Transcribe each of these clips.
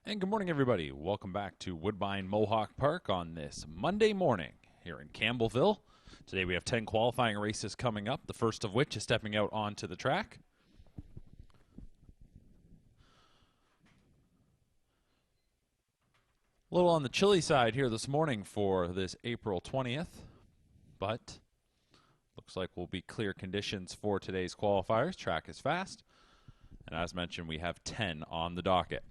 And good morning, everybody. Welcome back to Woodbine Mohawk Park on this Monday morning here in Campbellville. Today we have 10 qualifying races coming up, the first of which is stepping out onto the track. A little on the chilly side here this morning for this April 20th, but looks like will be clear conditions for today's qualifiers. Track is fast, and as mentioned, we have 10 on the docket.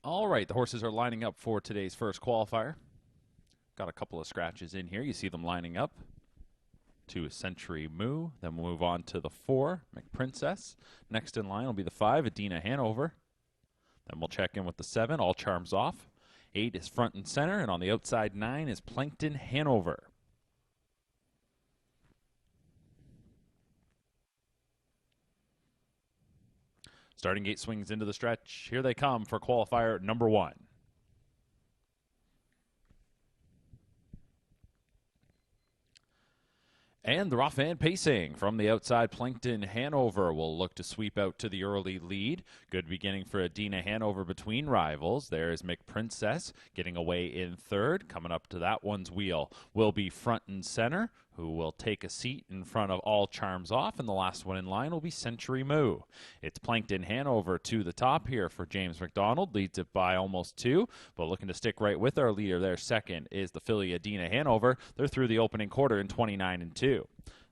All right, the horses are lining up for today's first qualifier. Got a couple of scratches in here. You see them lining up. 2 is Century Moo. Then we'll move on to the 4, McPrincess. Next in line will be the 5, Adina Hanover. Then we'll check in with the 7, All Charms Off. 8 is Front and Center, and on the outside 9 is Plankton Hanover. Starting gate swings into the stretch. Here they come for qualifier number 1. And they're off and pacing from the outside. Plankton Hanover will look to sweep out to the early lead. Good beginning for Adina Hanover between rivals. There's McPrincess getting away in third. Coming up to that one's wheel will be Front and Center, who will take a seat in front of All Charms Off, and the last one in line will be Century Moo. It's Plankton Hanover to the top here for James McDonald, leads it by almost 2, but looking to stick right with our leader there. Second is the filly Adina Hanover. They're through the opening quarter in 29-2.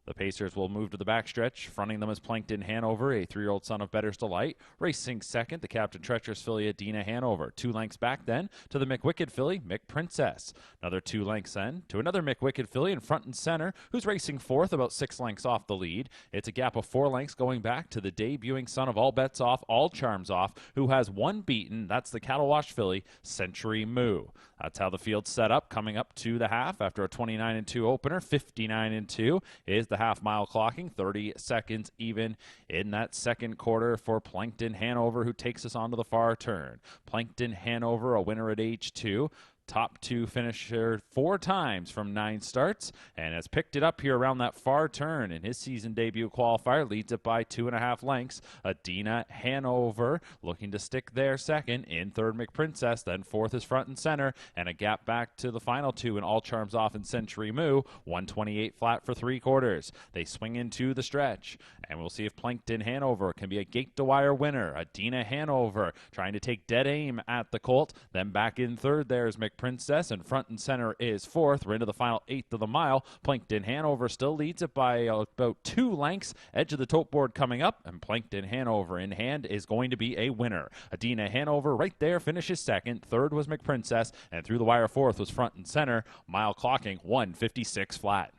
The Pacers will move to the backstretch. Fronting them is Plankton Hanover, a 3-year-old son of Better's Delight. Racing second, the Captain Treacherous filly Adina Hanover. 2 lengths back then to the McWicked filly, McPrincess. Another 2 lengths then to another McWicked filly in Front and Center, who's racing fourth, about 6 lengths off the lead. It's a gap of 4 lengths going back to the debuting son of All Bets Off, All Charms Off, who has 1 beaten. That's the Cattle Wash filly, Century Moo. That's how the field's set up, coming up to the half after a 29-2 opener. 59-2 is the half-mile clocking, 30 seconds even in that second quarter for Plankton Hanover, who takes us onto the far turn. Plankton Hanover, a winner at age 2. Top 2 finisher 4 times from 9 starts, and has picked it up here around that far turn in his season debut qualifier. Leads it by 2.5 lengths. Adina Hanover looking to stick there second. In third, McPrincess. Then fourth is Front and Center, and a gap back to the final 2 in All Charms Off and Century Moo. 128 flat for 3 quarters. They swing into the stretch, and we'll see if Plankton Hanover can be a gate-to-wire winner. Adina Hanover trying to take dead aim at the colt. Then back in third, there's McPrincess, and Front and Center is fourth. We're into the final 1/8 of the mile. Plankton Hanover still leads it by about 2 lengths. Edge of the tote board coming up, and Plankton Hanover in hand is going to be a winner. Adina Hanover right there finishes second. Third was McPrincess, and through the wire fourth was Front and Center. Mile clocking 1:56 flat.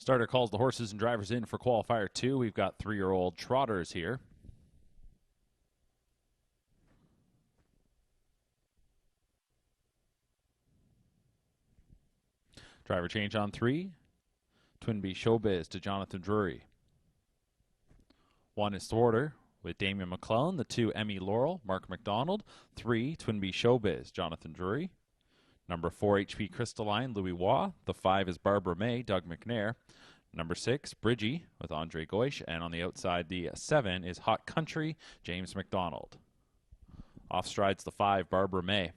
Starter calls the horses and drivers in for Qualifier 2. We've got 3-year-old trotters here. Driver change on 3. Twin B Showbiz to Jonathan Drury. 1 is Thwarter with Damian McClellan. The 2, Emmy Laurel, Mark McDonald. 3, Twin B Showbiz, Jonathan Drury. Number 4, HP Crystalline, Louis Waugh. The 5 is Barbara May, Doug McNair. Number 6, Bridgie with Andre Goish. And on the outside, the 7 is Hot Country, James McDonald. Off strides the 5, Barbara May.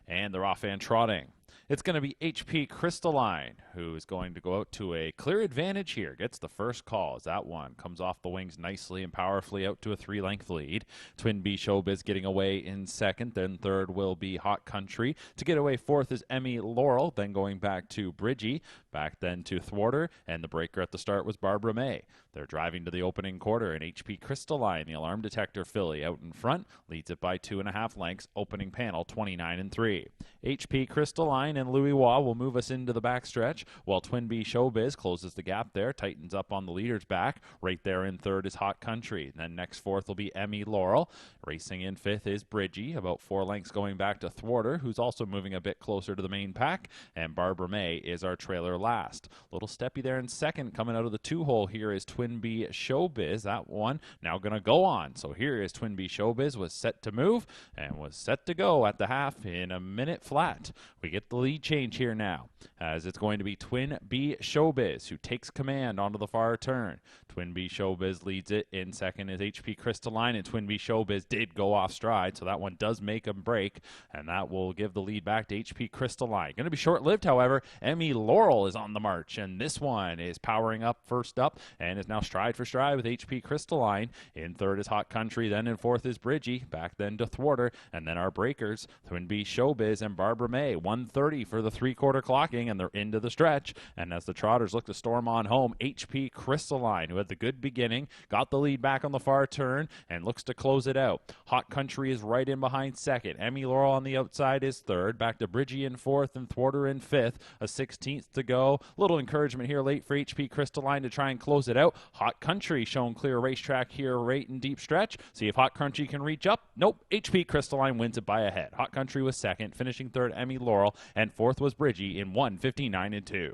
And they're off and trotting. It's going to be HP Crystalline, who is going to go out to a clear advantage here. Gets the first call as that one comes off the wings nicely and powerfully out to a 3-length lead. Twin B Showbiz getting away in second. Then third will be Hot Country. To get away fourth is Emmy Laurel. Then going back to Bridgie. Back then to Thwarter. And the breaker at the start was Barbara May. They're driving to the opening quarter, and HP Crystalline, the alarm detector filly, out in front, leads it by 2.5 lengths. Opening panel 29-3. HP Crystalline and Louis Waugh will move us into the backstretch, while Twin B Showbiz closes the gap there, tightens up on the leader's back. Right there in third is Hot Country. Then next fourth will be Emmy Laurel. Racing in fifth is Bridgie, about 4 lengths going back to Thwarter, who's also moving a bit closer to the main pack, and Barbara May is our trailer last. Little steppy there in second. Coming out of the 2-hole here is Twin B Showbiz. That one now going to go on. So here is Twin B Showbiz, was set to move and was set to go at the half in a minute flat. We get the lead change here now, as it's going to be Twin B Showbiz who takes command onto the far turn. Twin B Showbiz leads it. In second is HP Crystalline, and Twin B Showbiz did go off stride, so that one does make a break, and that will give the lead back to HP Crystalline. Going to be short-lived, however. Emmy Laurel is on the march, and this one is powering up first up and is now stride for stride with HP Crystalline. In third is Hot Country, then in fourth is Bridgie, back then to Thwarter, and then our breakers, Twin B Showbiz and Barbara May. 1:30 for the 3-quarter clocking, and they're into the stretch. And as the trotters look to storm on home, HP Crystalline, who had the good beginning, got the lead back on the far turn and looks to close it out. Hot Country is right in behind second. Emmy Laurel on the outside is third. Back to Bridgie in fourth and Thwarter in fifth. A 16th to go. Little encouragement here late for HP Crystalline to try and close it out. Hot Country showing clear racetrack here right in deep stretch. See if Hot Country can reach up. Nope. HP Crystalline wins it by a head. Hot Country was second, finishing third Emmy Laurel, and fourth was Bridgie in 1:59-2.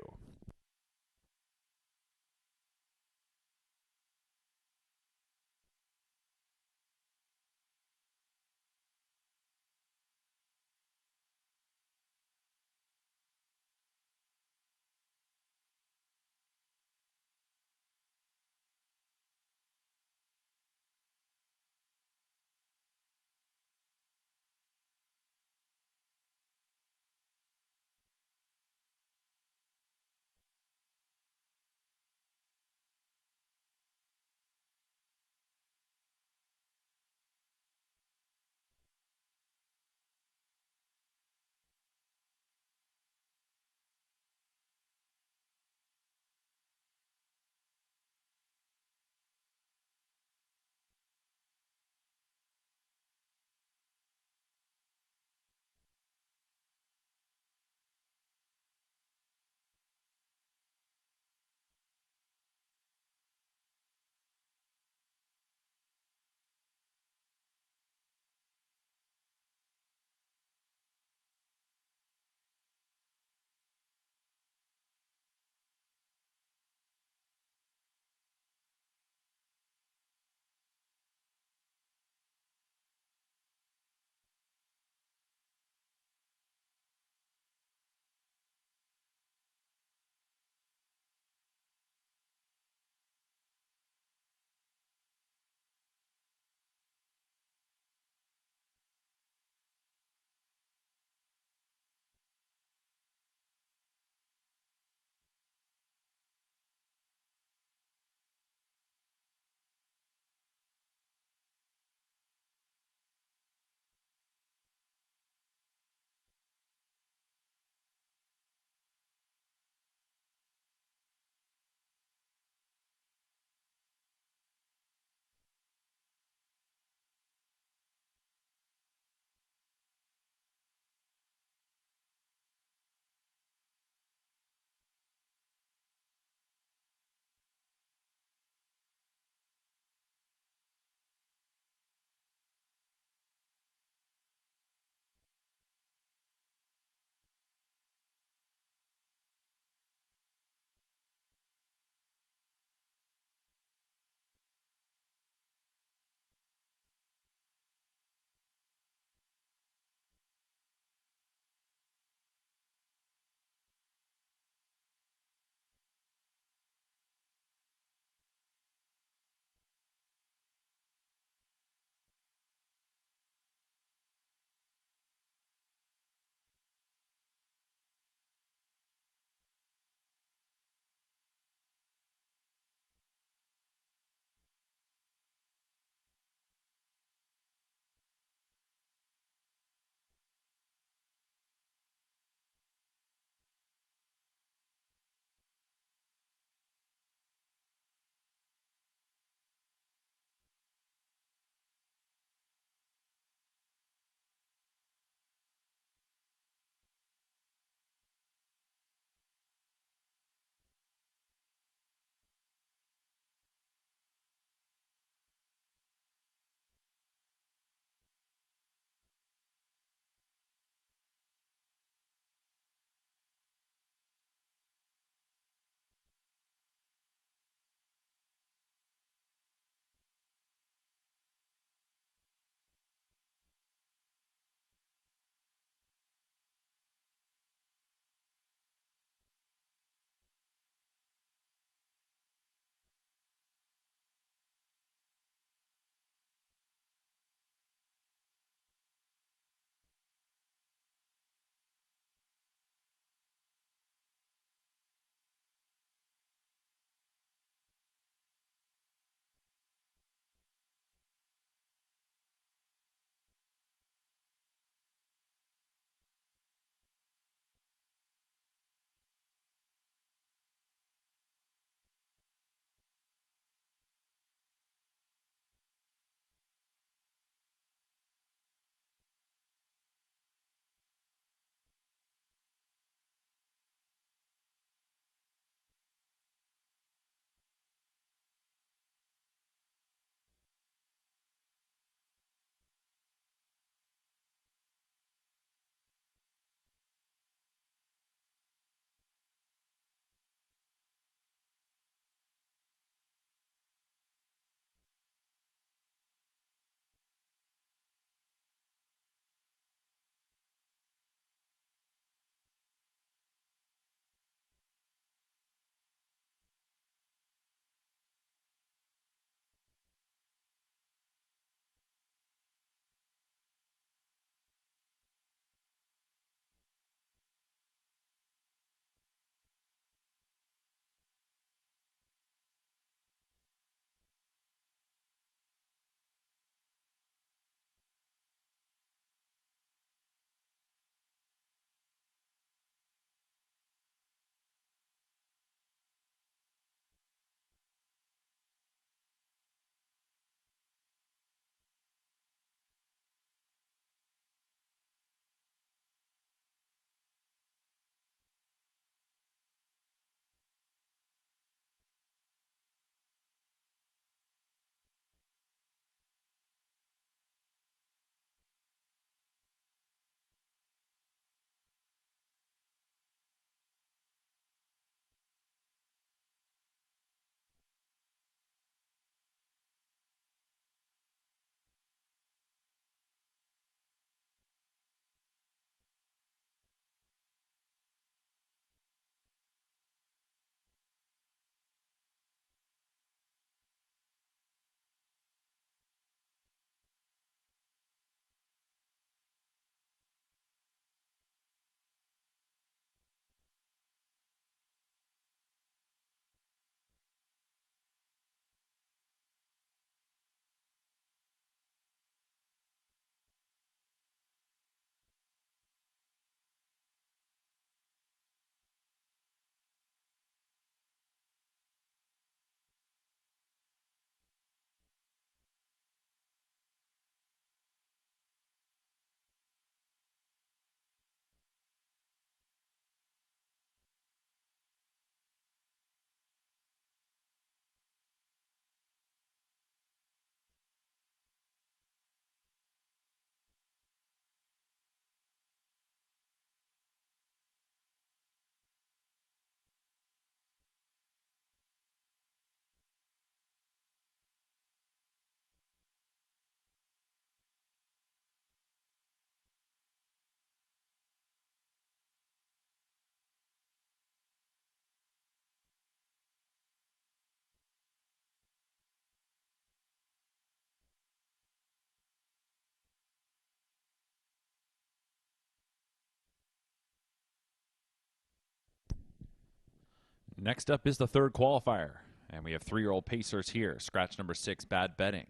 Next up is the third qualifier, and we have 3-year-old pacers here. Scratch number 6, Bad Betting.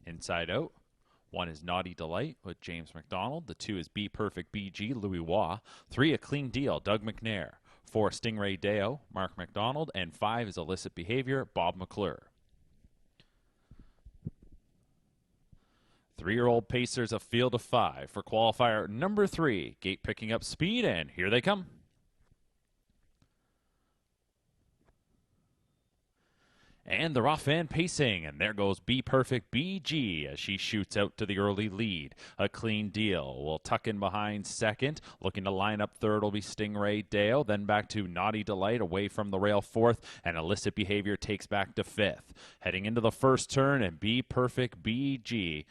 Inside Out. 1 is Naughty Delight with James McDonald. The 2 is Be Perfect BG, Louis Waugh. 3, A Clean Deal, Doug McNair. 4, Stingray Deo, Mark McDonald. And 5 is Illicit Behavior, Bob McClure. 3-year-old pacers, a field of 5 for qualifier number 3. Gate picking up speed, and here they come. And they're off and pacing, and there goes Be Perfect BG as she shoots out to the early lead. A Clean Deal will tuck in behind second. Looking to line up third will be Stingray Dale. Then back to Naughty Delight away from the rail fourth, and Illicit Behavior takes back to fifth. Heading into the first turn, and Be Perfect BG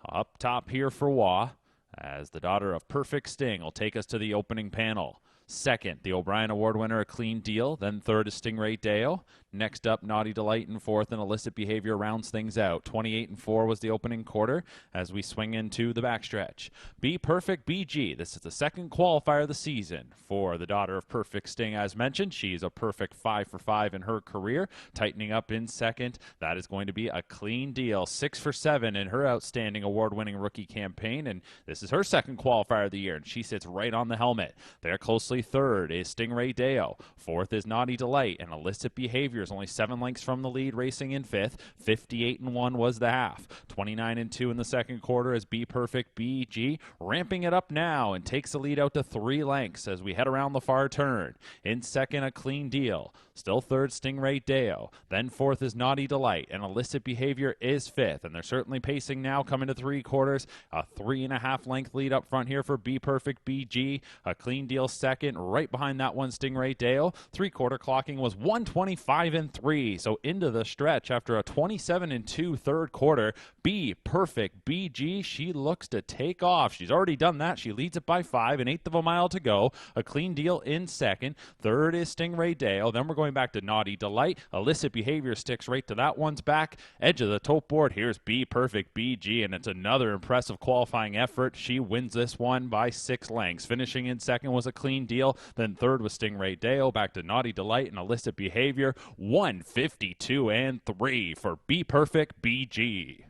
up top here for Waugh, as the daughter of Perfect Sting will take us to the opening panel. Second, the O'Brien Award winner, A Clean Deal. Then third is Stingray Deo. Next up, Naughty Delight in fourth, and Illicit Behavior rounds things out. 28-4 was the opening quarter as we swing into the backstretch. Be Perfect BG. This is the second qualifier of the season for the daughter of Perfect Sting. As mentioned, she's a perfect 5 for 5 in her career. Tightening up in second, that is going to be A Clean Deal. 6 for 7 in her outstanding award-winning rookie campaign, and this is her second qualifier of the year, and she sits right on the helmet. There closely third is Stingray Deo. Fourth is Naughty Delight, and Illicit Behavior is only 7 lengths from the lead, racing in fifth. 58-1 was the half. 29-2 in the second quarter as Be Perfect BG ramping it up now and takes the lead out to 3 lengths as we head around the far turn. In second, A Clean Deal. Still third, Stingray Deo. Then fourth is Naughty Delight, and Illicit Behavior is fifth. And they're certainly pacing now, coming to 3 quarters. A 3.5 length lead up front here for Be Perfect BG. A Clean Deal second. Right behind that one, Stingray Deo. 3-quarter clocking was 125-3. So into the stretch after a 27-2 third quarter. Be Perfect BG, she looks to take off. She's already done that. She leads it by 5, an eighth of a mile to go. A Clean Deal in second. Third is Stingray Deo. Then we're going back to Naughty Delight. Illicit Behavior sticks right to that one's back. Edge of the tote board. Here's Be Perfect BG, and it's another impressive qualifying effort. She wins this one by 6 lengths. Finishing in second was A Clean Deal. Then third was Stingray Deo. Back to Naughty Delight and Illicit Behavior. 152-3 for Be Perfect BG.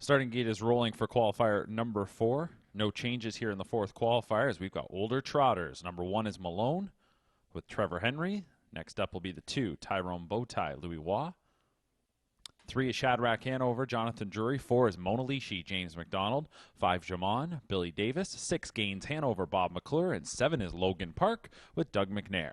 Starting gate is rolling for qualifier number 4. No changes here in the fourth qualifier as we've got older trotters. Number 1 is Malone with Trevor Henry. Next up will be the 2, Tyrone Bowtie, Louis Waugh. 3 is Shadrach Hanover, Jonathan Drury. 4 is Mona Lishi, James McDonald. 5, Jamon, Billy Davis. 6, Gaines Hanover, Bob McClure. And 7 is Logan Park with Doug McNair.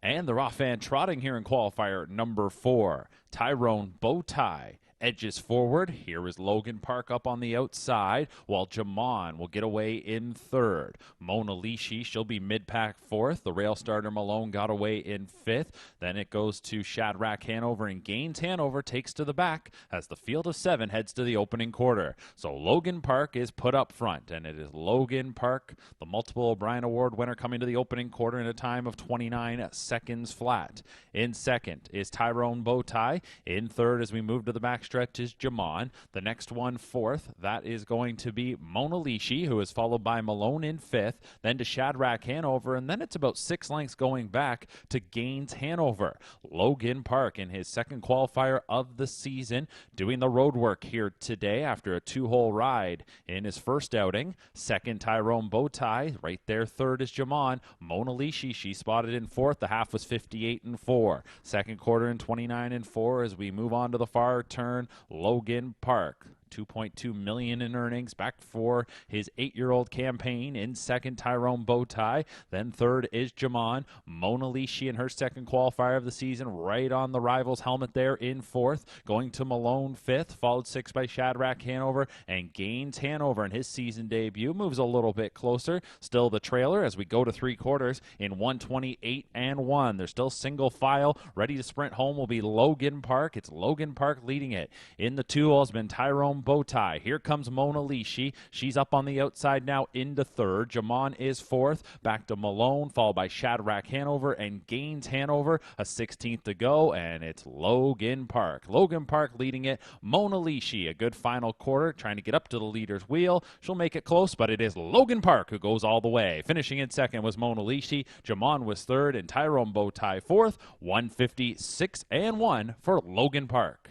And the raw fan trotting here in qualifier number 4, Tyrone Bowtie. Edges forward. Here is Logan Park up on the outside, while Jamon will get away in third. Mona Lishi, she'll be mid-pack fourth. The rail starter Malone got away in fifth. Then it goes to Shadrach Hanover, and Gaines Hanover takes to the back as the field of 7 heads to the opening quarter. So Logan Park is put up front, and it is Logan Park, the multiple O'Brien Award winner, coming to the opening quarter in a time of 29 seconds flat. In second is Tyrone Bowtie. In third, as we move to the back stretch, is Jamon. The next one, fourth, that is going to be Mona Lishi, who is followed by Malone in fifth, then to Shadrach Hanover, and then it's about 6 lengths going back to Gaines Hanover. Logan Park in his second qualifier of the season, doing the road work here today after a 2-hole ride in his first outing. Second, Tyrone Bowtie. Right there, third is Jamon. Mona Lishi, she spotted in fourth. The half was 58-4. Second quarter in 29-4 as we move on to the far turn. Logan Park, $2.2 million in earnings, back for his 8-year-old campaign. In second, Tyrone Bowtie. Then third is Jamon. Mona Lishi in her second qualifier of the season, right on the rival's helmet there in fourth. Going to Malone fifth, followed 6 by Shadrach Hanover, and Gaines Hanover in his season debut moves a little bit closer. Still the trailer as we go to 3 quarters in 1:28-1. They're still single file. Ready to sprint home will be Logan Park. It's Logan Park leading it. In the 2 has been Tyrone Bowtie. Here comes Mona Lishi. She's up on the outside now into third. Jamon is fourth. Back to Malone, followed by Shadrach Hanover and Gaines Hanover. A 16th to go, and it's Logan Park. Logan Park leading it. Mona Lishi, a good final quarter, trying to get up to the leader's wheel. She'll make it close, but it is Logan Park who goes all the way. Finishing in second was Mona Lishi. Jamon was third, and Tyrone Bowtie fourth. 156-1 for Logan Park.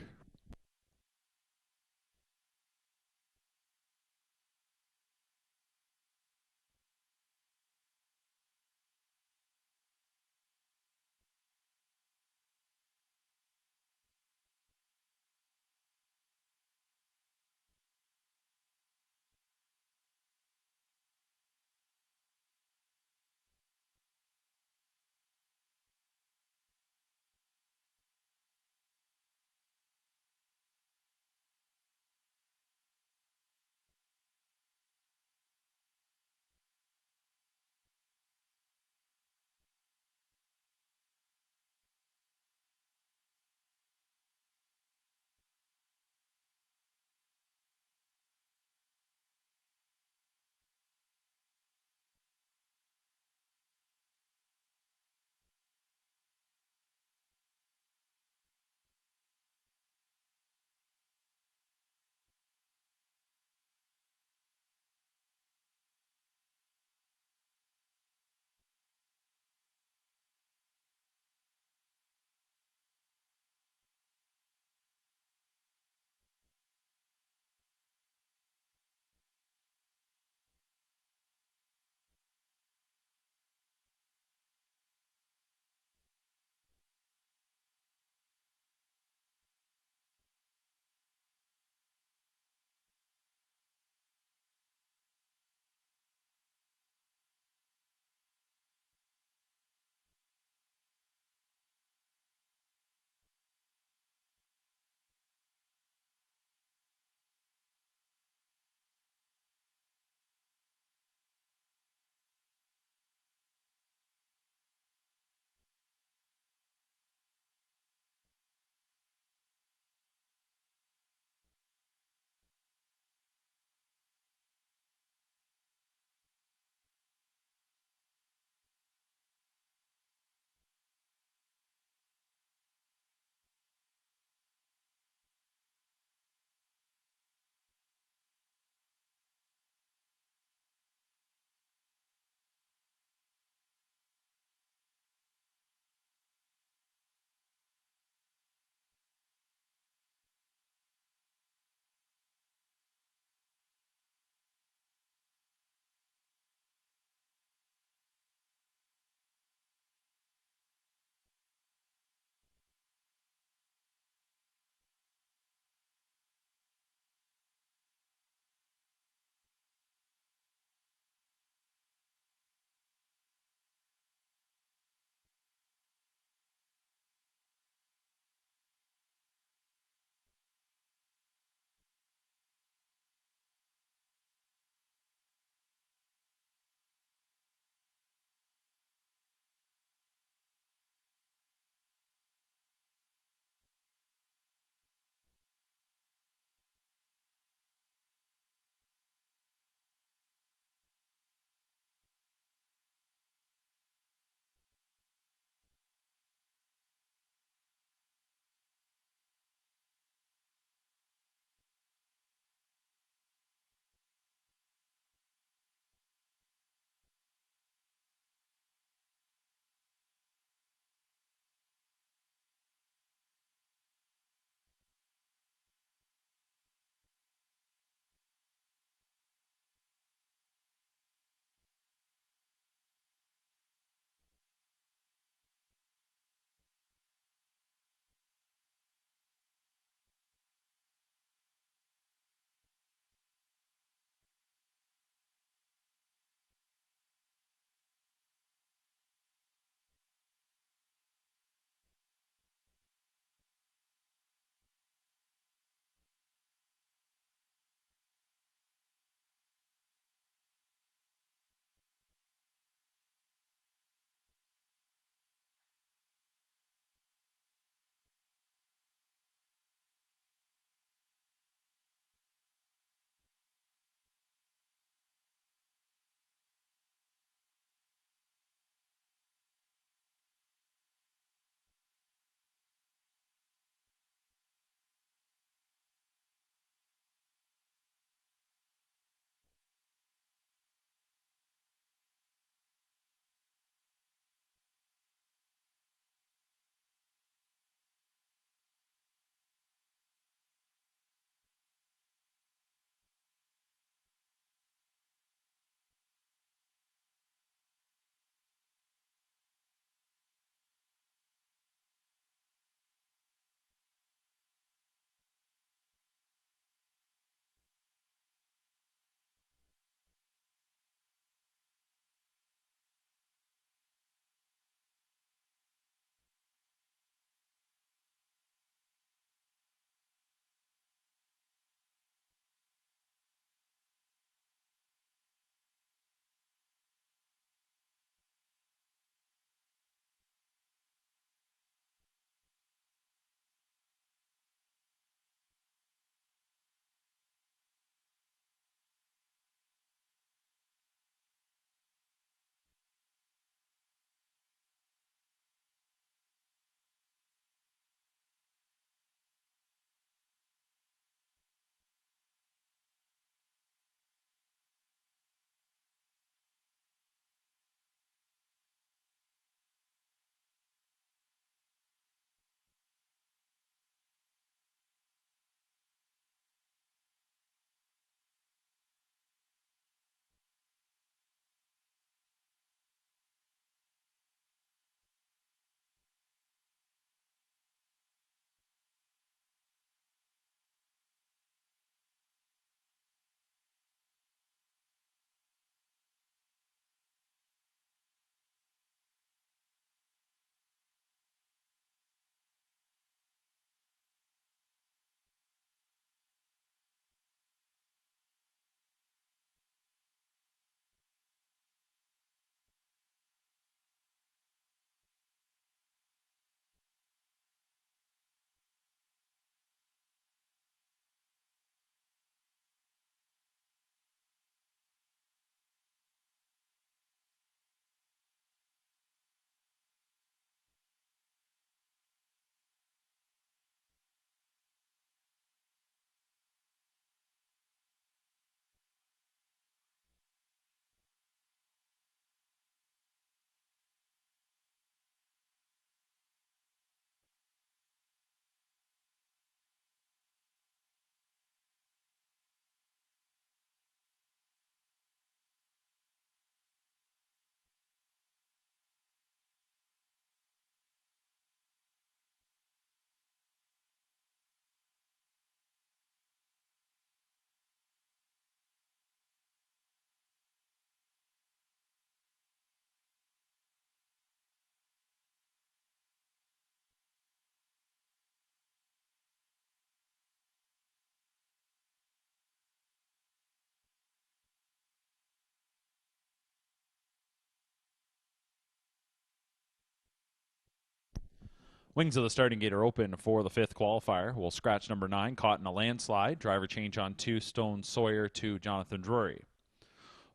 Wings of the starting gate are open for the fifth qualifier. We'll scratch number 9, caught in a landslide. Driver change on 2, Stone Sawyer to Jonathan Drury.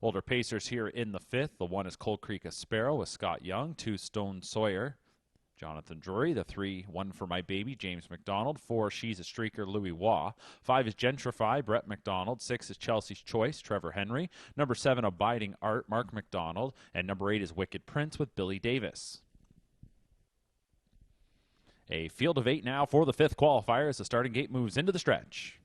Older pacers here in the fifth. The 1 is Cold Creek Sparrow with Scott Young, 2 Stone Sawyer, Jonathan Drury. The 3, 1 for My Baby, James McDonald. 4, She's a Streaker, Louis Waugh. 5 is Gentrify, Brett McDonald. 6 is Chelsea's Choice, Trevor Henry. Number 7, Abiding Art, Mark McDonald. And number 8 is Wicked Prince with Billy Davis. A field of 8 now for the fifth qualifier as the starting gate moves into the stretch.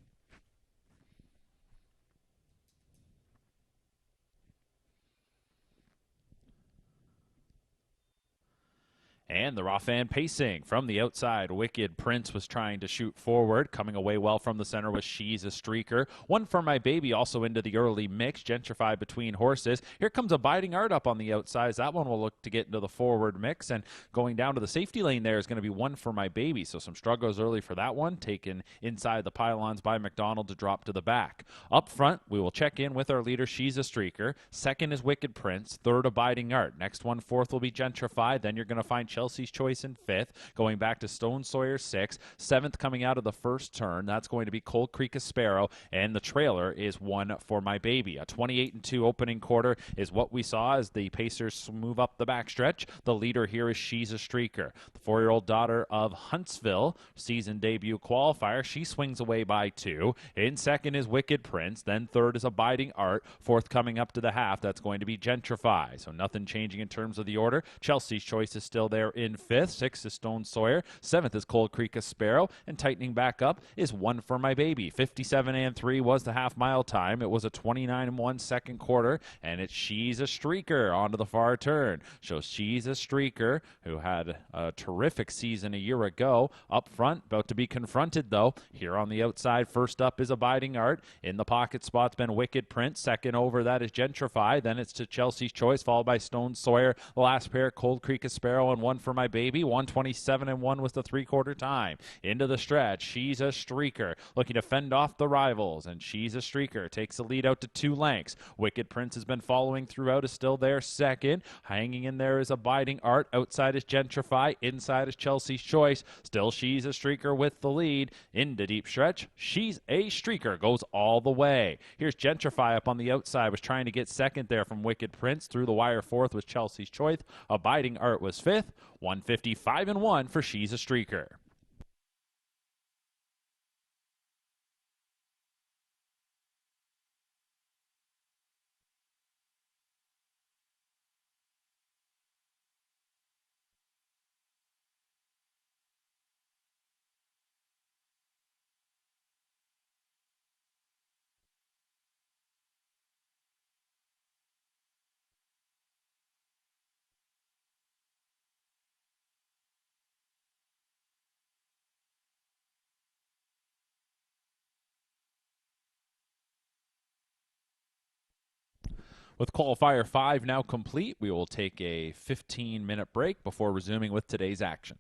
And the raw fan pacing from the outside. Wicked Prince was trying to shoot forward. Coming away well from the center was She's a Streaker. 1 for My Baby also into the early mix. Gentrify between horses. Here comes Abiding Art up on the outside. That one will look to get into the forward mix. And going down to the safety lane there is going to be 1 for My Baby. So some struggles early for that one. Taken inside the pylons by McDonald to drop to the back. Up front, we will check in with our leader, She's a Streaker. Second is Wicked Prince. Third, Abiding Art. Next one, fourth, will be Gentrify. Then you're going to find Chelsea's Choice in 5th, going back to Stone Sawyer 6th, 7th coming out of the first turn. That's going to be Cold Creek Sparrow, and the trailer is 1 for My Baby. A 28-2 opening quarter is what we saw as the Pacers move up the backstretch. The leader here is She's a Streaker, the 4-year-old daughter of Huntsville, season debut qualifier. She swings away by 2. In second is Wicked Prince, then third is Abiding Art, fourth coming up to the half. That's going to be Gentrify. So nothing changing in terms of the order. Chelsea's Choice is still there in 5th. 6th is Stone Sawyer. 7th is Cold Creek Sparrow. And tightening back up is 1 for My Baby. 57-3 was the half-mile time. It was a 29-1 second quarter. And it's She's a Streaker onto the far turn. So She's a Streaker, who had a terrific season a year ago. Up front, about to be confronted, though. Here on the outside, first up is Abiding Art. In the pocket spot's been Wicked Prince. Second over that is Gentrify. Then it's to Chelsea's Choice, followed by Stone Sawyer. The last pair, Cold Creek Sparrow, and 1 for My Baby. 127-1 was the three-quarter time. Into the stretch, She's a Streaker, looking to fend off the rivals, and She's a Streaker takes the lead out to 2 lengths. Wicked Prince has been following throughout, is still there second. Hanging in there is Abiding Art. Outside is Gentrify. Inside is Chelsea's Choice. Still She's a Streaker with the lead. Into deep stretch, She's a Streaker goes all the way. Here's Gentrify up on the outside, was trying to get second there from Wicked Prince. Through the wire fourth was Chelsea's Choice. Abiding Art was 5th. 155-1 for She's a Streaker. With Qualifier 5 now complete, we will take a 15-minute break before resuming with today's action.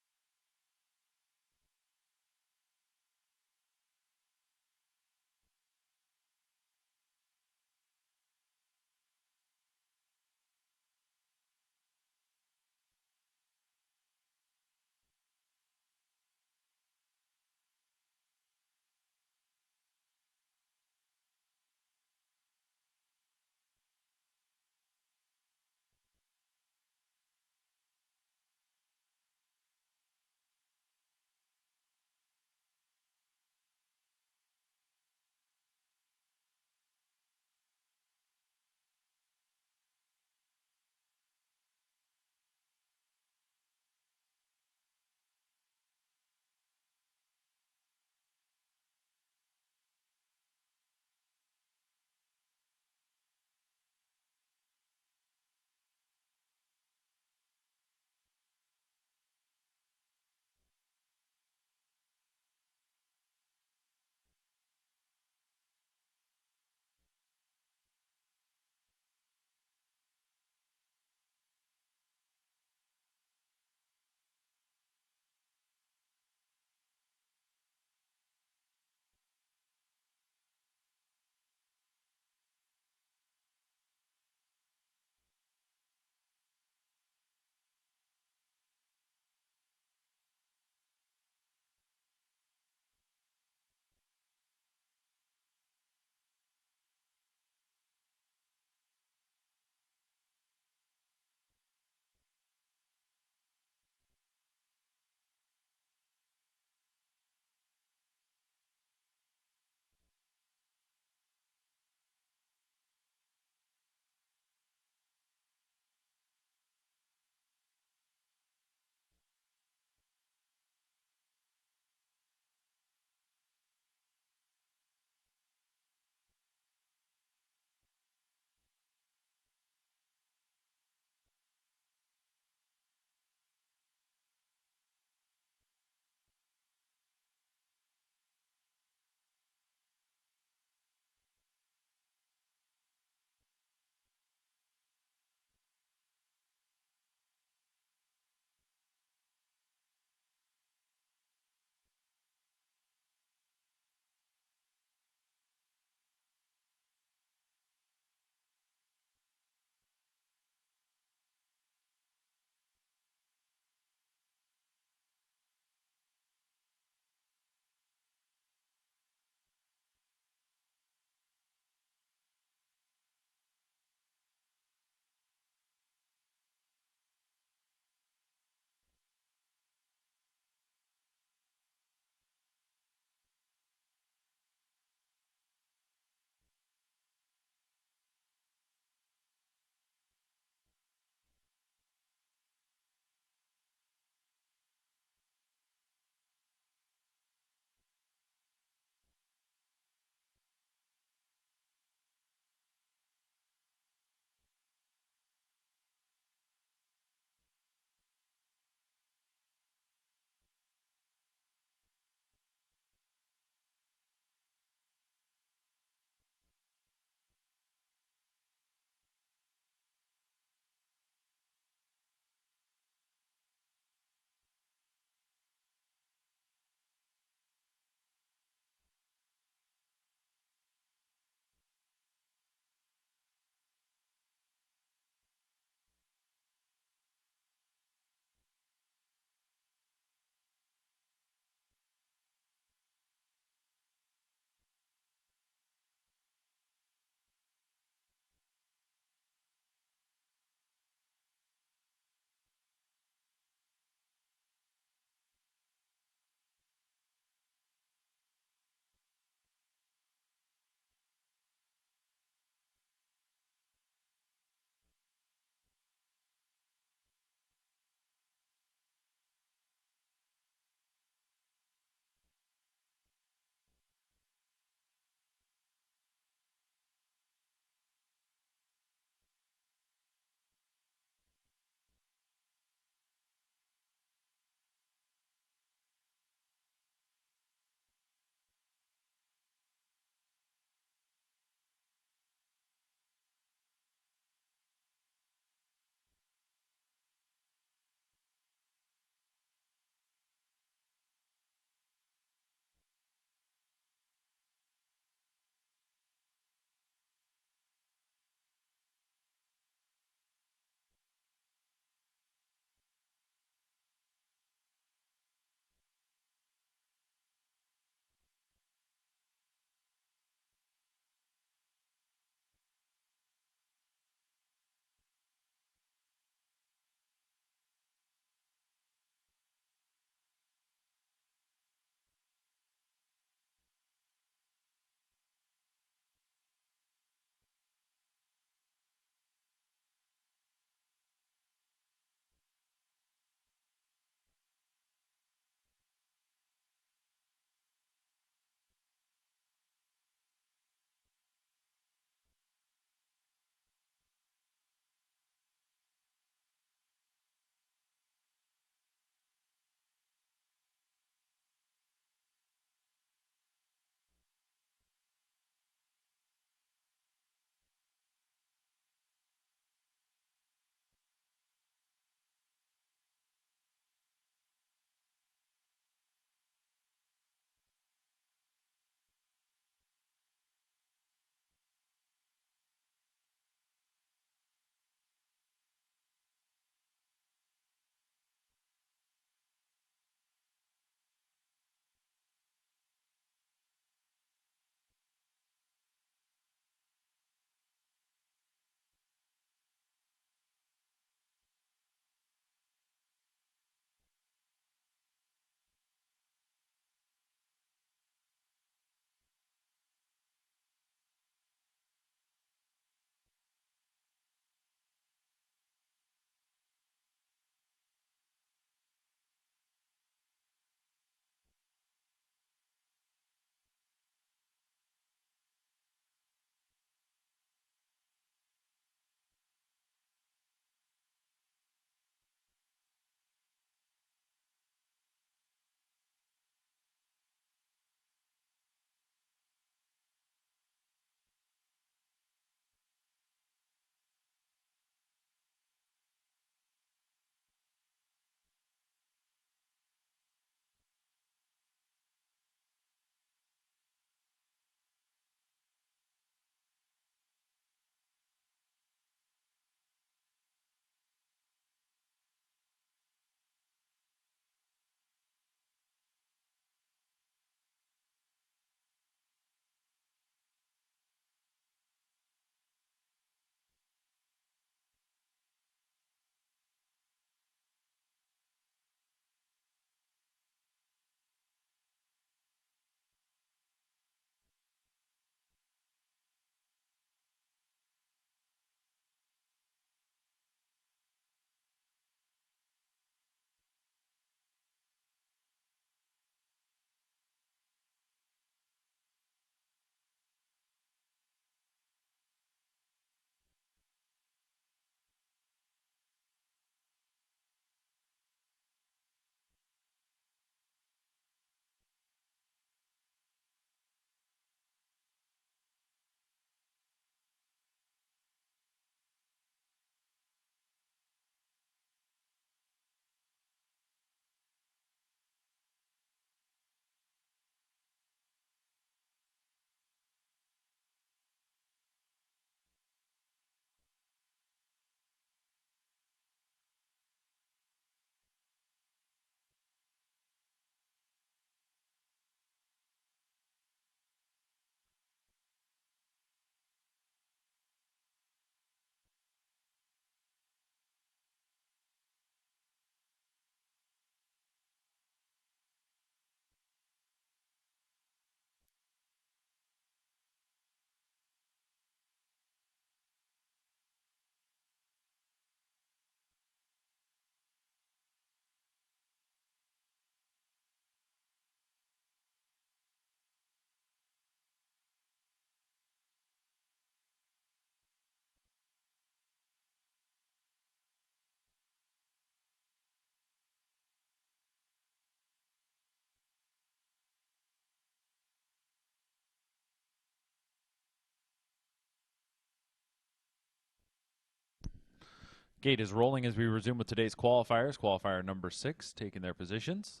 Gate is rolling as we resume with today's qualifiers. Qualifier number 6 taking their positions.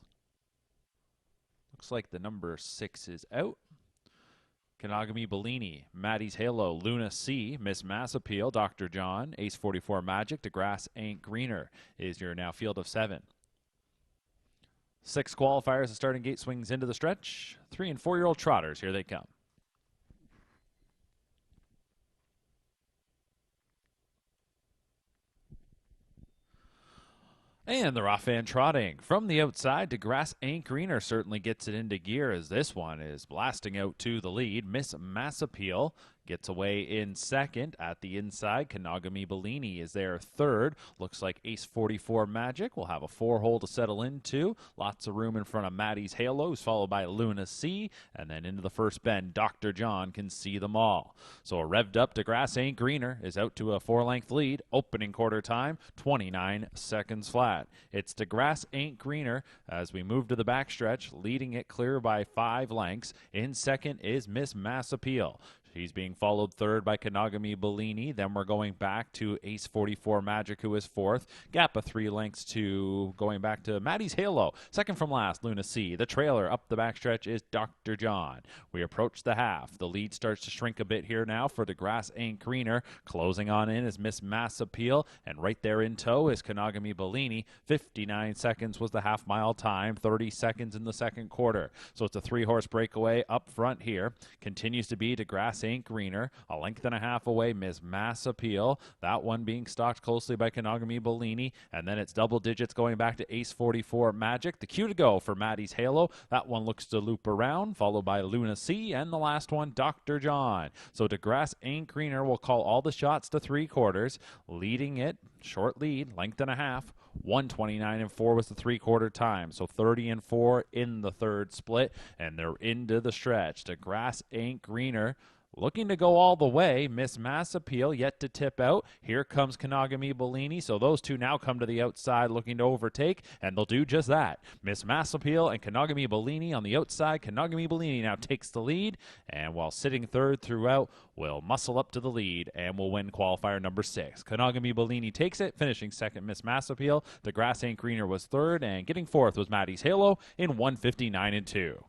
Looks like the number 6 is out. Kanagami Bellini, Maddie's Halo, Luna C, Miss Mass Appeal, Dr. John, Ace 44 Magic, DeGrasse Ain't Greener is your now field of 7. 6 qualifiers, the starting gate swings into the stretch. 3 and 4-year-old trotters, here they come. And the rough and trotting. From the outside, DeGrasse Ain't Greener certainly gets it into gear as this one is blasting out to the lead. Miss Mass Appeal gets away in second. At the inside, Kanagami Bellini is there third. Looks like Ace 44 Magic will have a 4-hole to settle into. Lots of room in front of Maddie's Halos, followed by Luna C. And then into the first bend, Dr. John can see them all. So a revved up DeGrasse Ain't Greener is out to a 4-length lead. Opening quarter time, 29 seconds flat. It's DeGrasse Ain't Greener as we move to the backstretch, leading it clear by 5 lengths. In second is Miss Mass Appeal. He's being followed third by Kanagami Bellini. Then we're going back to Ace 44 Magic, who is fourth. Gap of 3 lengths to going back to Maddie's Halo. Second from last, Luna C. The trailer up the backstretch is Dr. John. We approach the half. The lead starts to shrink a bit here now for DeGrasse Ain't Greener. Closing on in is Miss Mass Appeal. And right there in tow is Kanagami Bellini. 59 seconds was the half-mile time. 30 seconds in the second quarter. So it's a 3-horse breakaway up front here. Continues to be DeGrasse Ain't Greener, a length and a half away, Miss Mass Appeal. That one being stalked closely by Kanagami Bellini, and then it's double digits going back to Ace 44 Magic. The cue to go for Maddie's Halo. That one looks to loop around, followed by Luna C, and the last one, Dr. John. So DeGrasse Ain't Greener will call all the shots to 3/4, leading it, short lead, length and a half. 129 and 4 was the 3/4 time. So 30 and 4 in the third split, and they're into the stretch. DeGrasse Ain't Greener looking to go all the way. Miss Mass Appeal yet to tip out. Here comes Kanagami Bellini. So those two now come to the outside looking to overtake, and they'll do just that. Miss Mass Appeal and Kanagami Bellini on the outside. Kanagami Bellini now takes the lead, and while sitting third throughout, will muscle up to the lead and will win qualifier number 6. Kanagami Bellini takes it, finishing second Miss Mass Appeal. DeGrasse Ain't Greener was third, and getting fourth was Maddie's Halo in 159 and 2.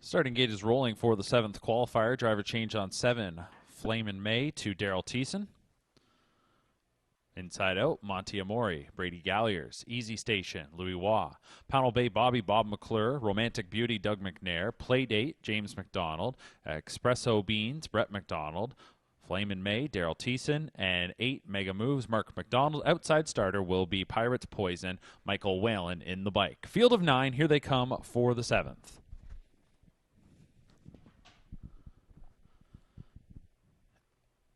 Starting gate is rolling for the 7th qualifier. Driver change on 7, Flamin' May to Daryl Thiessen. Inside out, Monty Amori, Brady Galliers, Easy Station, Louis Waugh, Panel Bay Bobby, Bob McClure, Romantic Beauty, Doug McNair, Playdate, James McDonald, Espresso Beans, Brett McDonald, Flamin' May, Daryl Thiessen, and 8 Mega Moves, Mark McDonald. Outside starter will be Pirates Poison, Michael Whalen in the bike. Field of 9, here they come for the 7th.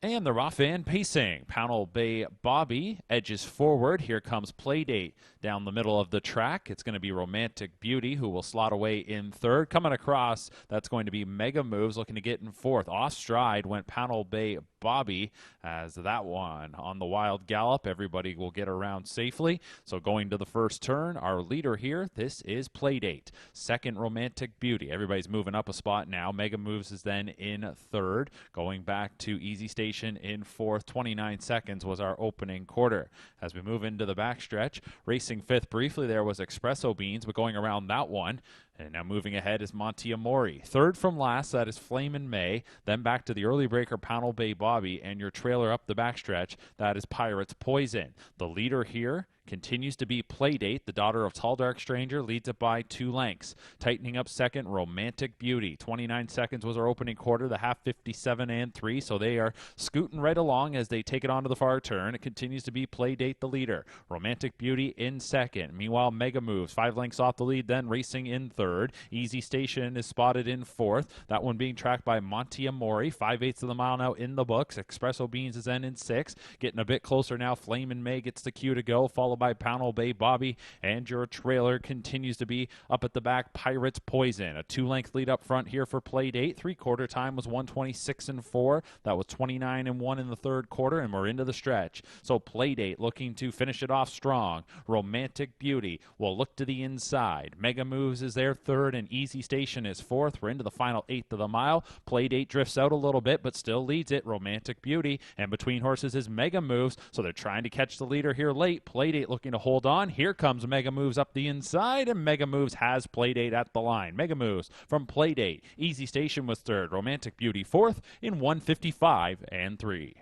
And they're off and pacing. Panel Bay Bobby edges forward. Here comes Playdate down the middle of the track. It's going to be Romantic Beauty who will slot away in 3rd. Coming across, that's going to be Mega Moves looking to get in 4th. Off stride went Panel Bay Bobby as that one on the wild gallop. Everybody will get around safely. So going to the first turn, our leader here, this is Playdate. 2nd, Romantic Beauty. Everybody's moving up a spot now. Mega Moves is then in 3rd. Going back to Easy Station in 4th. 29 seconds was our opening quarter. As we move into the backstretch, racing 5th briefly there was Espresso Beans, but going around that one. And now moving ahead is Monty Amori. 3rd from last, that is Flamin' May. Then back to the early breaker, Panel Bay Bobby. And your trailer up the backstretch, that is Pirates Poison. The leader here continues to be Playdate. The daughter of Tall Dark Stranger leads it by 2 lengths. Tightening up 2nd, Romantic Beauty. 29 seconds was our opening quarter. The half 57 and 3. So they are scooting right along as they take it onto the far turn. It continues to be Playdate the leader. Romantic Beauty in 2nd. Meanwhile, Mega Moves 5 lengths off the lead, then racing in 3rd. Easy Station is spotted in 4th. That one being tracked by Monty Amori. 5/8 of the mile now in the books. Espresso Beans is then in 6th. Getting a bit closer now. Flamin' May gets the cue to go, followed by Panel Bay Bobby. And your trailer continues to be up at the back, Pirates Poison. A 2-length lead up front here for Playdate. 3/4 time was 1:26 and 4. That was 29 and 1 in the 3rd quarter, and we're into the stretch. So Playdate looking to finish it off strong. Romantic Beauty will look to the inside. Mega Moves is there 3rd, and Easy Station is 4th. We're into the final 1/8 of the mile. Playdate drifts out a little bit, but still leads it. Romantic Beauty, and between horses is Mega Moves, so they're trying to catch the leader here late. Playdate looking to hold on. Here comes Mega Moves up the inside, and Mega Moves has Playdate at the line. Mega Moves from Playdate. Easy Station was 3rd. Romantic Beauty 4th in 1:55 and 3.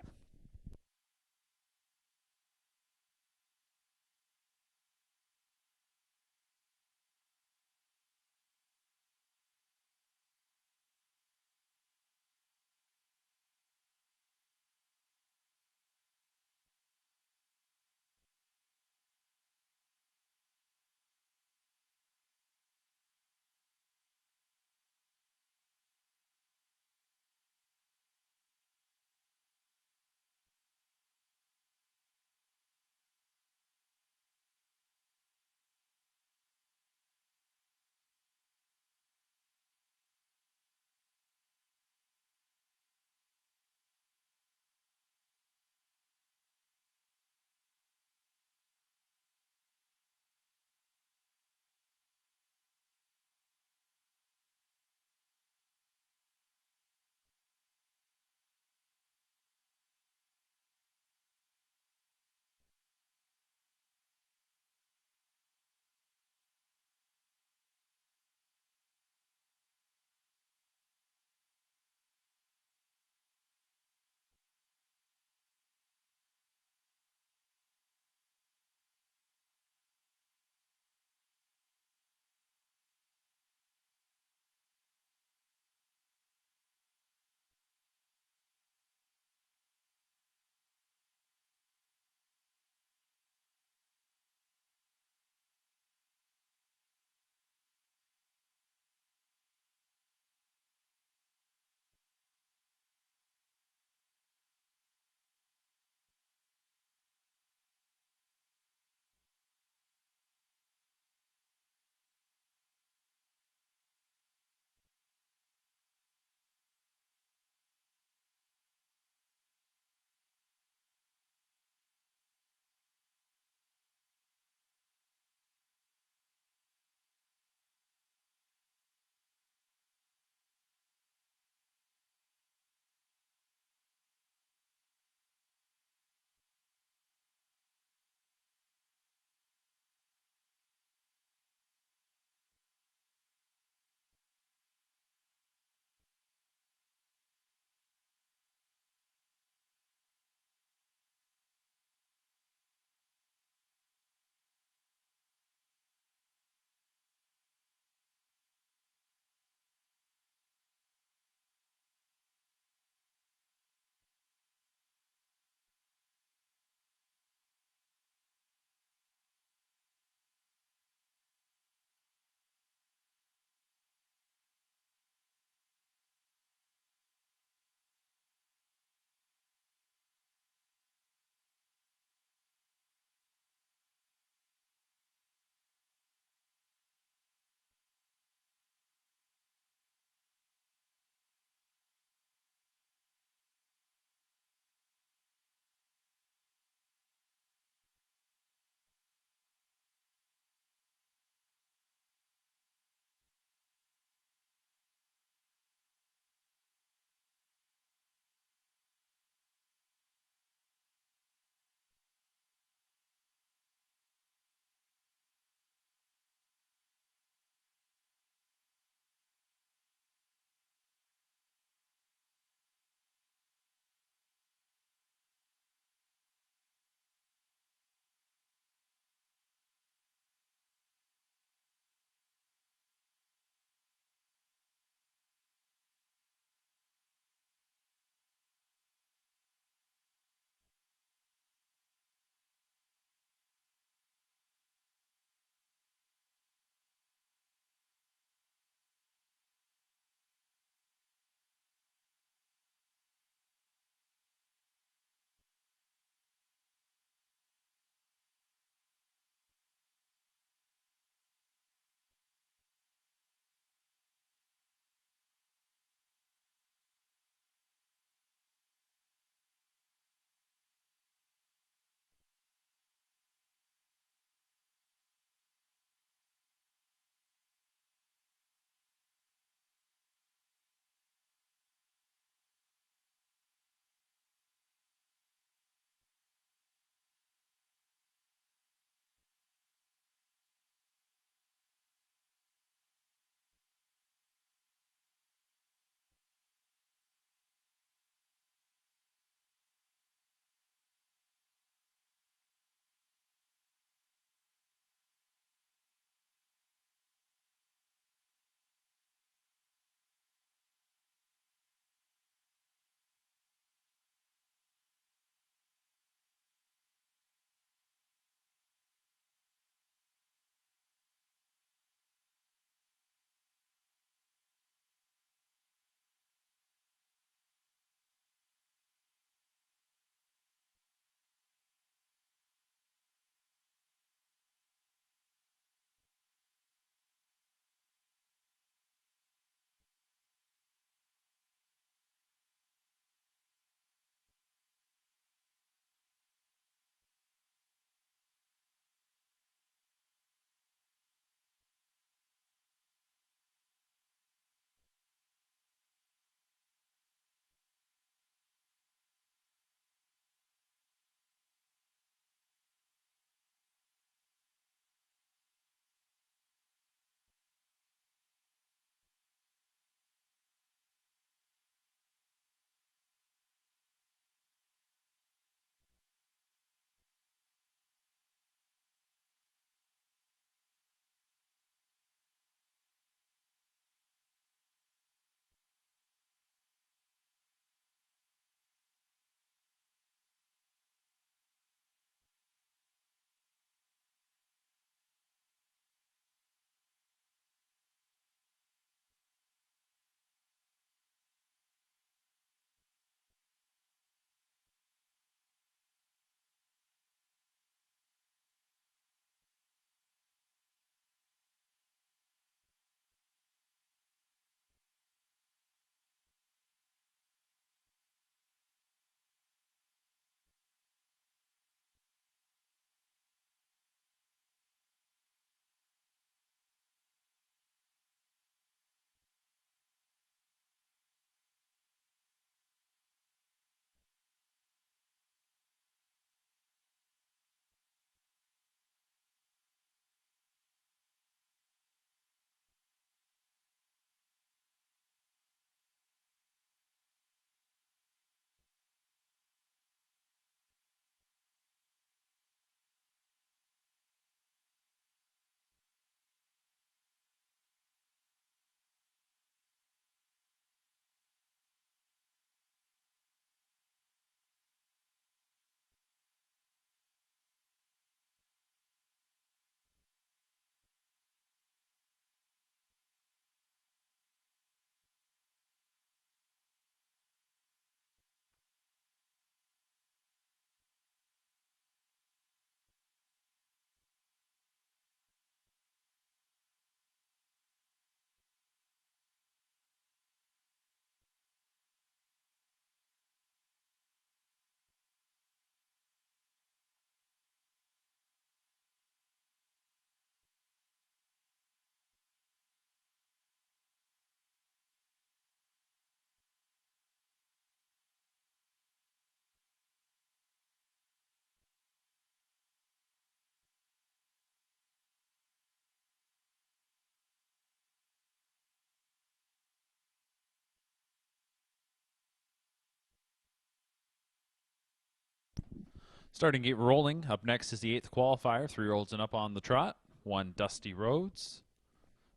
Starting gate rolling. Up next is the 8th qualifier. 3-year-olds and up on the trot. 1, Dusty Rhodes.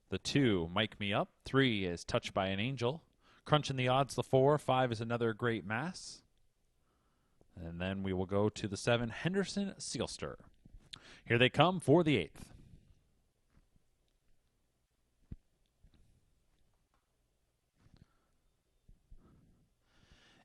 The 2, Mike Me Up. 3 is Touched by an Angel. Crunching the odds, the 4. 5 is Another Great Mass. And then we will go to the 7, Henderson Sealster. Here they come for the 8th.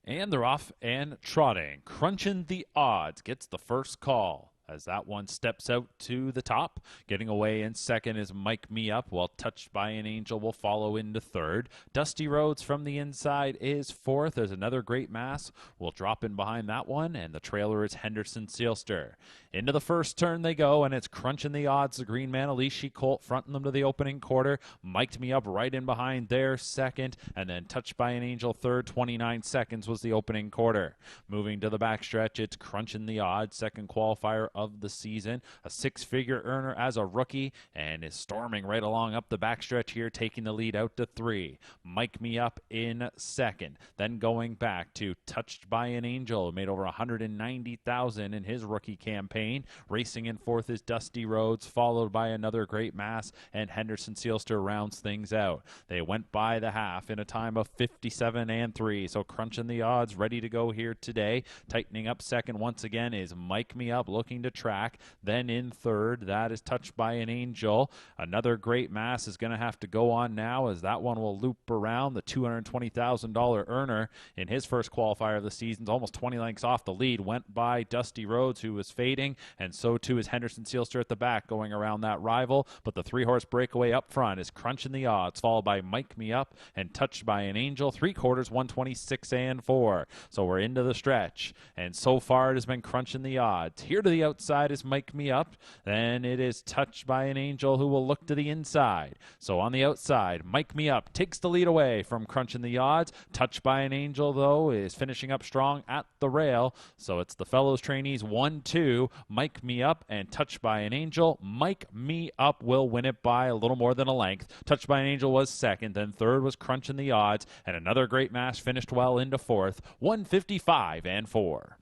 And they're off and trotting. Crunching the odds gets the first call as that one steps out to the top. Getting away in second is Mike Me Up, while Touched by an Angel will follow into third. Dusty Rhodes from the inside is fourth. There's Another Great Mass. Will drop in behind that one, and the trailer is Henderson Sealster. Into the first turn they go, and it's Crunching the Odds. The Green Manalishi Colt fronting them to the opening quarter. Mike Me Up right in behind there, second, and then Touched by an Angel third. 29 seconds was the opening quarter. Moving to the backstretch, it's Crunching the Odds, second qualifier of the season, a 6-figure earner as a rookie, and is storming right along up the backstretch here, taking the lead out to 3. Mike Me Up in second, then going back to Touched by an Angel, made over $190,000 in his rookie campaign. Racing in fourth is Dusty Rhodes, followed by Another Great Mass, and Henderson Sealster rounds things out. They went by the half in a time of 57 and 3, so Crunching the Odds ready to go here today. Tightening up second once again is Mike Me Up, looking to track. Then in third, that is Touched by an Angel. Another Great Mass is going to have to go on now, as that one will loop around. The $220,000 earner in his first qualifier of the season is almost 20 lengths off the lead. Went by Dusty Rhodes, who was fading, and so too is Henderson Sealster at the back, going around that rival. But the 3-horse breakaway up front is Crunching the Odds, followed by Mike Me Up and Touched by an Angel. 3/4, 126 and 4. So we're into the stretch, and so far it has been Crunching the Odds. Here to the outside is Mike Me Up. Then it is Touched by an Angel, who will look to the inside. So on the outside, Mike Me Up takes the lead away from Crunching the Odds. Touched by an Angel, though, is finishing up strong at the rail. So it's the fellows trainees 1-2, Mike Me Up and Touched by an Angel. Mike Me Up will win it by a little more than a length. Touched by an Angel was second, then third was Crunching the Odds, and Another Great Mass finished well into fourth, 155 and 4.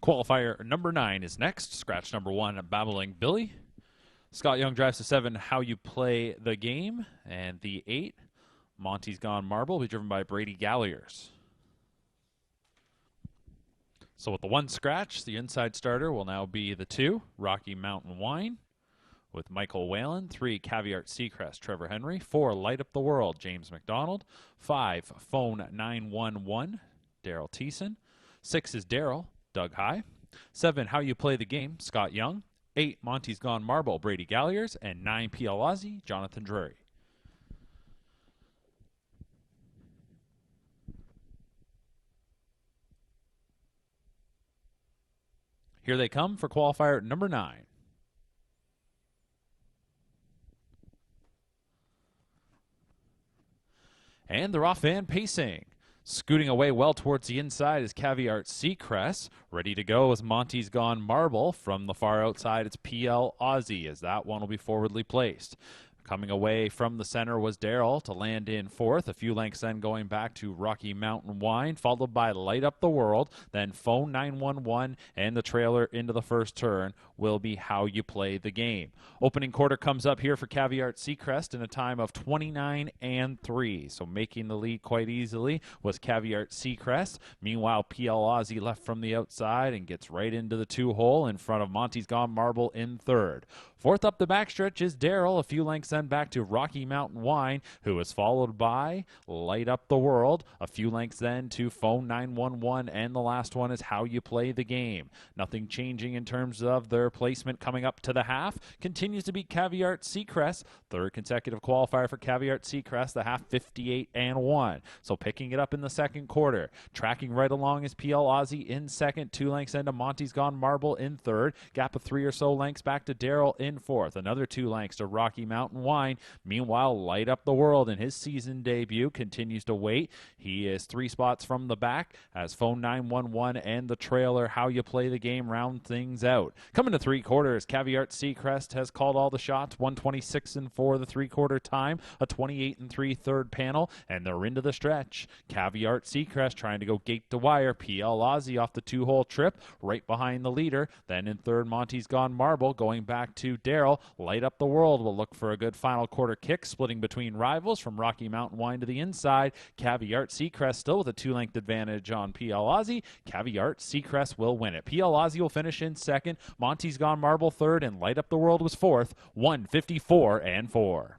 Qualifier number 9 is next. Scratch number 1, Babbling Billy. Scott Young drives to 7, How You Play the Game. And the 8, Monty's Gone Marble, will be driven by Brady Galliers. So with the 1 scratch, the inside starter will now be the 2, Rocky Mountain Wine, with Michael Whalen. 3, Caviar Seacrest, Trevor Henry. 4, Light Up the World, James McDonald. 5, Phone 911, Daryl Thiessen. 6 is Daryl, Doug High. 7, How You Play the Game, Scott Young. 8, Monty's Gone Marble, Brady Galliers. And 9, PL Aussie, Jonathan Drury. Here they come for qualifier number 9. And they're off and pacing. Scooting away well towards the inside is Caviar Seacrest. Ready to go is Monty's Gone Marble. From the far outside, it's PL Aussie, as that one will be forwardly placed. Coming away from the center was Daryl to land in 4th. A few lengths then going back to Rocky Mountain Wine, followed by Light Up the World. Then Phone 911, and the trailer into the first turn will be How You Play the Game. Opening quarter comes up here for Caviar Seacrest in a time of 29 and 3. So making the lead quite easily was Caviar Seacrest. Meanwhile, PL Aussie left from the outside and gets right into the 2-hole in front of Monty's Gone Marble in 3rd. 4th up the backstretch is Daryl. A few lengths then back to Rocky Mountain Wine, who is followed by Light Up the World. A few lengths then to Phone 911, and the last one is How You Play the Game. Nothing changing in terms of their placement coming up to the half. Continues to be Caviar Seacrest. 3rd consecutive qualifier for Caviar Seacrest, the half 58 and 1. So picking it up in the second quarter. Tracking right along is PL Aussie in 2nd. 2 lengths into Monty's Gone Marble in 3rd. Gap of 3 or so lengths back to Daryl in 4th. Another 2 lengths to Rocky Mountain Wine. Meanwhile, Light Up the World in his season debut continues to wait. He is 3 spots from the back as Phone 911 and the trailer How You Play the Game round things out. Coming to 3 quarters, Caviar Seacrest has called all the shots. 126 and 4 the 3-quarter time, a 28 and 3 third panel, and they're into the stretch. Caviar Seacrest trying to go gate to wire. PL Aussie off the 2-hole trip, right behind the leader. Then in 3rd, Monty's Gone Marble, going back to Daryl. Light Up the World will look for a good final quarter kick, splitting between rivals from Rocky Mountain Wine to the inside. Caviar Seacrest still with a 2-length advantage on PL Aussie. Caviar Seacrest will win it. PL Aussie will finish in 2nd. Monty's Gone Marble 3rd, and Light Up the World was 4th. 154 and 4.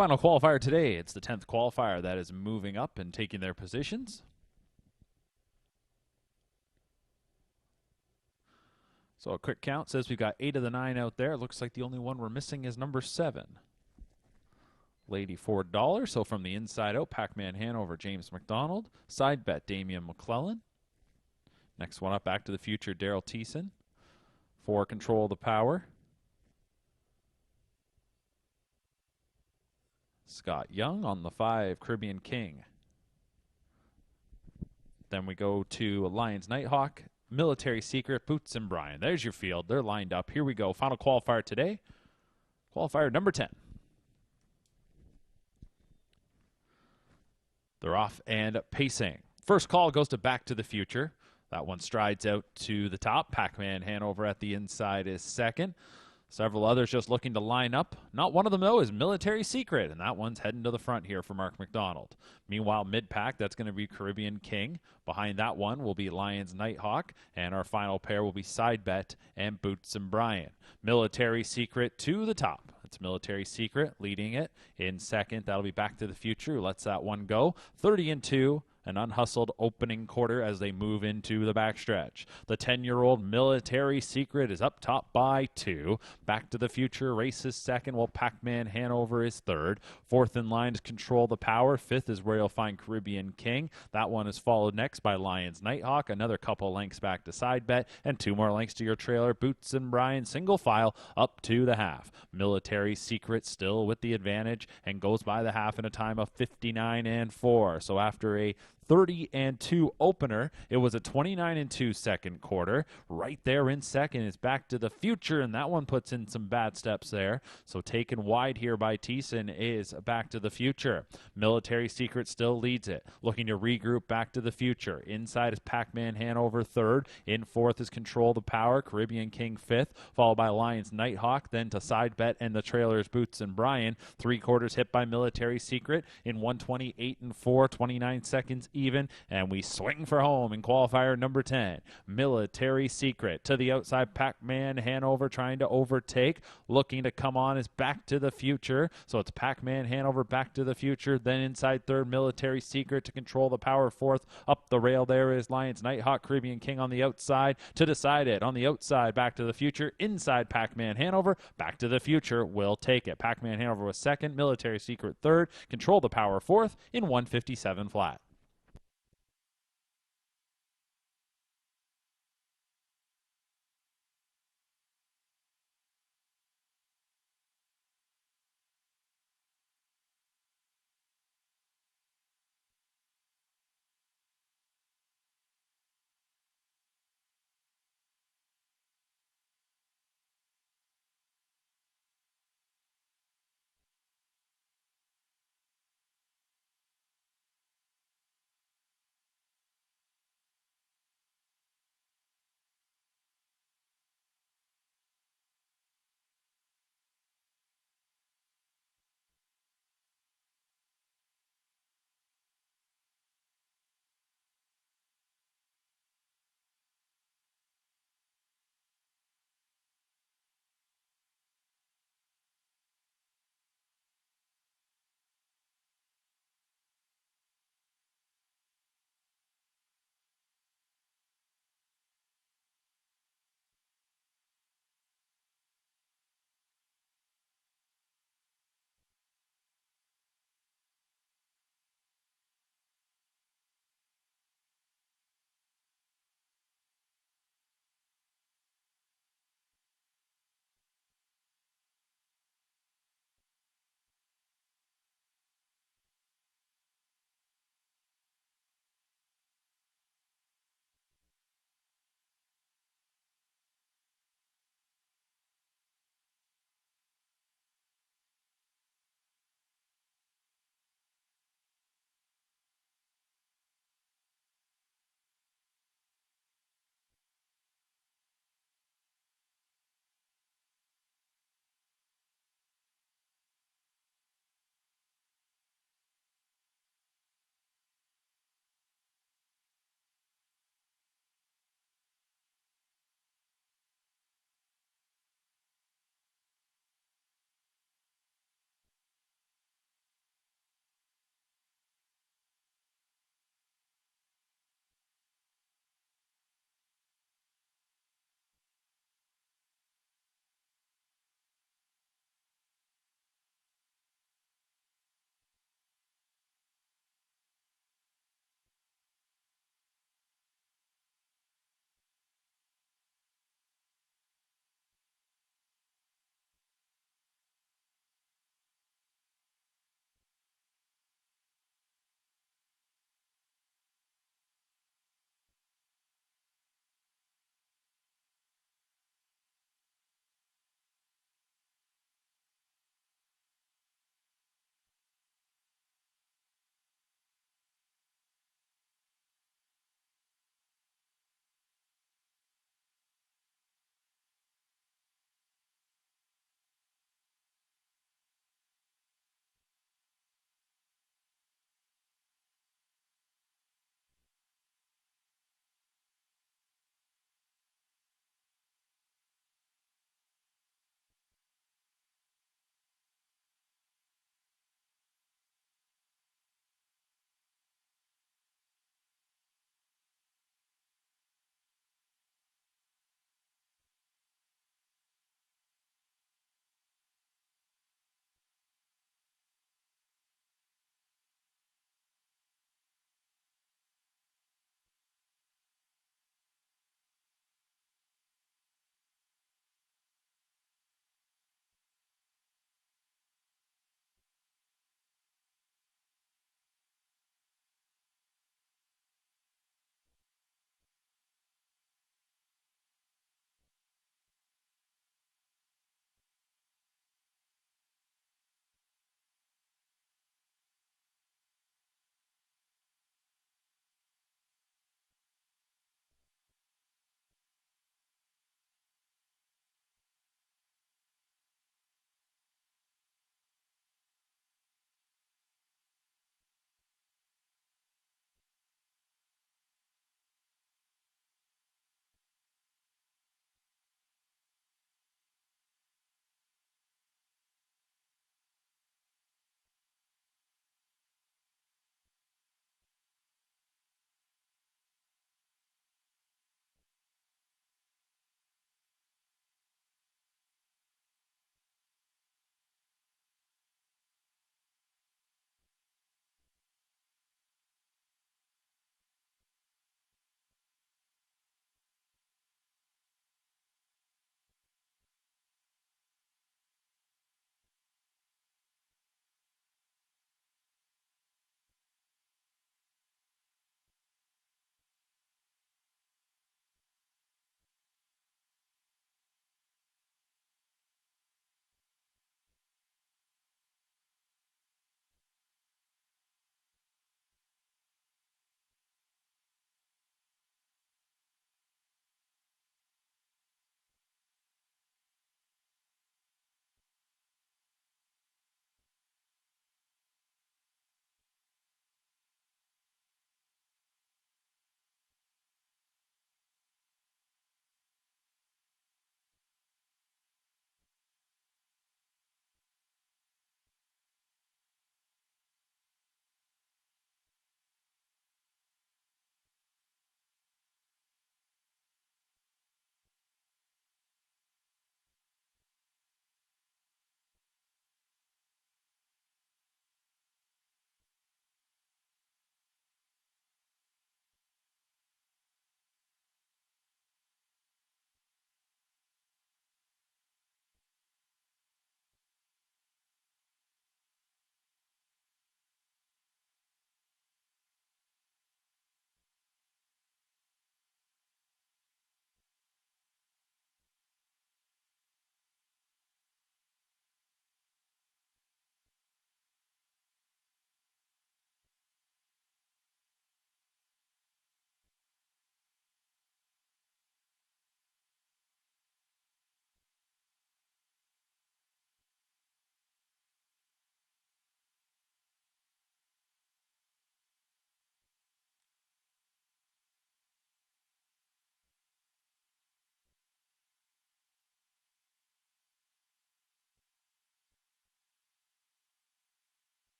Final qualifier today. It's the 10th qualifier that is moving up and taking their positions. So a quick count says we've got 8 of the 9 out there. Looks like the only one we're missing is number 7. Lady $4. So from the inside out, Pac-Man Hanover, James McDonald. Side bet, Damian McClellan. Next one up, Back to the Future, Daryl Thiessen. For Control of the Power, Scott Young. On the 5, Caribbean King. Then we go to Lions Nighthawk, Military Secret, Boots and Brian. There's your field. They're lined up. Here we go. Final qualifier today. Qualifier number 10. They're off and pacing. First call goes to Back to the Future. That one strides out to the top. Pac-Man Hanover at the inside is second. Several others just looking to line up. Not one of them, though, is Military Secret, and that one's heading to the front here for Mark McDonald. Meanwhile, mid-pack, that's going to be Caribbean King. Behind that one will be Lions Nighthawk, and our final pair will be Side Bet and Boots and Brian. Military Secret to the top. It's Military Secret leading it in second. That'll be Back to the Future, who lets that one go. 30-2. An unhustled opening quarter as they move into the backstretch. The 10-year-old Military Secret is up top by 2. Back to the Future races second, while Pac-Man Hanover is third. Fourth in line is Control the Power. Fifth is where you'll find Caribbean King. That one is followed next by Lions Nighthawk. Another couple lengths back to Side Bet, and 2 more lengths to your trailer. Boots and Brian single file up to the half. Military Secret still with the advantage and goes by the half in a time of 59-4. So after a 30-2 opener, it was a 29-2 second quarter. Right there in second is Back to the Future, and that one puts in some bad steps there. So taken wide here by Thiessen is Back to the Future. Military Secret still leads it. Looking to regroup Back to the Future. Inside is Pac-Man Hanover third. In fourth is Control the Power. Caribbean King fifth, followed by Lions Nighthawk. Then to Side Bet and the trailers Boots and Brian. 3 quarters hit by Military Secret in 128-4, 29 seconds even, and we swing for home in qualifier number 10. Military Secret to the outside. Pac-Man Hanover trying to overtake. Looking to come on is Back to the Future. So it's Pac-Man Hanover, Back to the Future. Then inside third, Military Secret to Control the Power fourth. Up the rail there is Lions Nighthawk. Caribbean King on the outside to decide it. On the outside, Back to the Future. Inside Pac-Man Hanover. Back to the Future will take it. Pac-Man Hanover was second. Military Secret third. Control the Power fourth in 157 flat.